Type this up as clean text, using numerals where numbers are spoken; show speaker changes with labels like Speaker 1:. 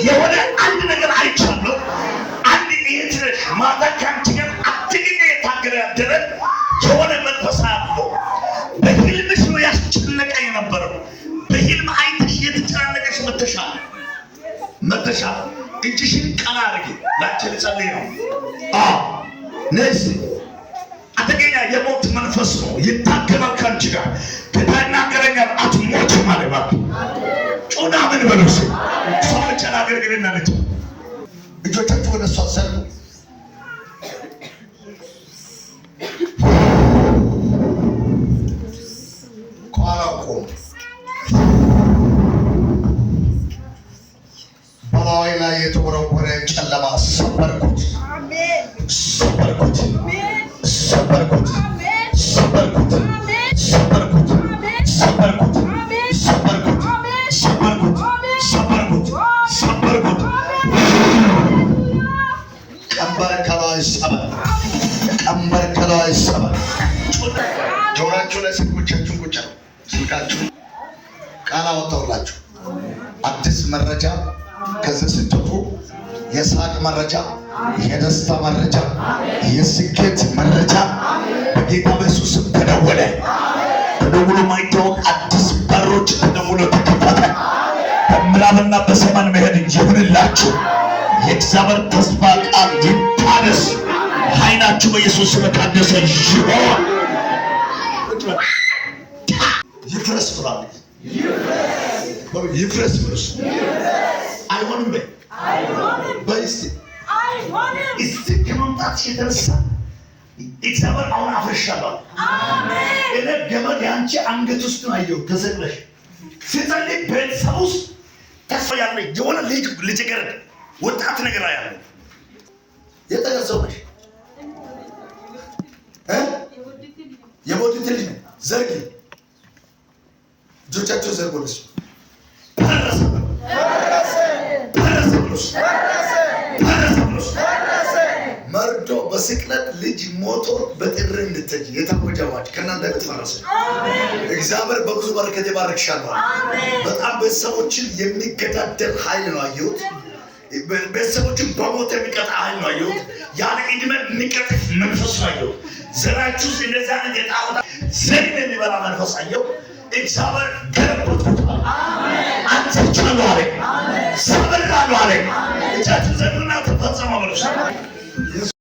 Speaker 1: የሆነ አንድ ነገር አይቻለሁ። አንድ እህት ማታ ካንቺ ጋር አትግኝ የታገለ ያደረ የሆነ መንፈስ አለው። በህልምሽ ነው ያስጨነቀ የነበረው። በህልም አይተሽ የተጨናነቀሽ መተሻል እጅሽን ቀና አድርጊ። ላንቺ ልጸልይ ነው። ነስ አደገኛ የሞት መንፈስ ነው ይታገላል ካንቺ ጋር። ጌታ ይናገረኛል አትሞችም አለ ባክ ጮና ምን በሉስ ሰዎች አላገርግልና ነጭ እጆቻችሁ ወደ እሷ ሰሩ። ቋራቆ በላዩ ላይ የተወረወረ ጨለማ ሰበርኩት፣ ሰበርኩት፣ ሰበርኩት፣ ሰበርኩት፣ ሰበርኩት፣ ሰበርኩት፣ ሰበርኩት፣ ሰበርኩት፣ ሰበርኩት፣ ሰበርኩት። ቀንበር ከላይ ሰበር፣ ቀንበር ከላይ ሰበር። ጆሮአችሁ ላይ ስልኮቻችሁን ቁጭ ነው። ስልካችሁ ቃል አወጣሁላችሁ። አዲስ መረጃ ከዚህ ስትወጡ የሳቅ መረጃ፣ የደስታ መረጃ፣ የስኬት መረጃ በጌታ በኢየሱስ ስም ተደወለ። ተደውሎ ማይታወቅ አዲስ በሮች ተደውሎ ተከፈተ። በምዕራብና በሰሜን መሄድ ይሁንላችሁ። የእግዚአብሔር ተስፋ ቃል ይታደስ። ኃይላችሁ በኢየሱስ ስም ታደሰ ይሆን። ይፍረስ ፍራል ይፍረስ ፍረስ አይሆንም በይ አይሆንም በይስ አይሆንም። እስቲ ከመምጣት የተነሳ እግዚአብሔር አሁን አፍርሻለሁ። አሜን። እኔ ገመድ ያንቺ አንገት ውስጥ ነው አየሁ ተሰቅለሽ ሲጸልይ ቤተሰብ ውስጥ ተስፋ ያለ የሆነ ልጅ ገረድ ወጣት ነገር ያለ የተገሰው ነሽ የሞዲት ልጅ ዘርጊ እጆቻቸው ዘርጎልሽ መርዶ በስቅለት ልጅ ሞቶ በጥር እንድትሄጂ የታወጀ አዋጅ ከእናንተ ቤት ፈረሰ። እግዚአብሔር በብዙ በረከት ይባርክሻል። በጣም ቤተሰቦችን የሚገዳደር ኃይል ነው አየሁት። ቤተሰቦችን በሞት የሚቀጣ ኃይል ነው አየሁት። ያለ ዕድሜ የሚቀጥፍ መንፈስ ነው አየሁት። ዘራችሁ ውስጥ እንደዚህ አይነት የጣዖት ዘርን የሚበላ መንፈስ አየሁ። እግዚአብሔር ገለበጥኩታል። አንስቻለሁ አለኝ። ሰብሬአለሁ አለኝ። እጃችሁ ዘሩና ተፈጸመ ብሎሻል።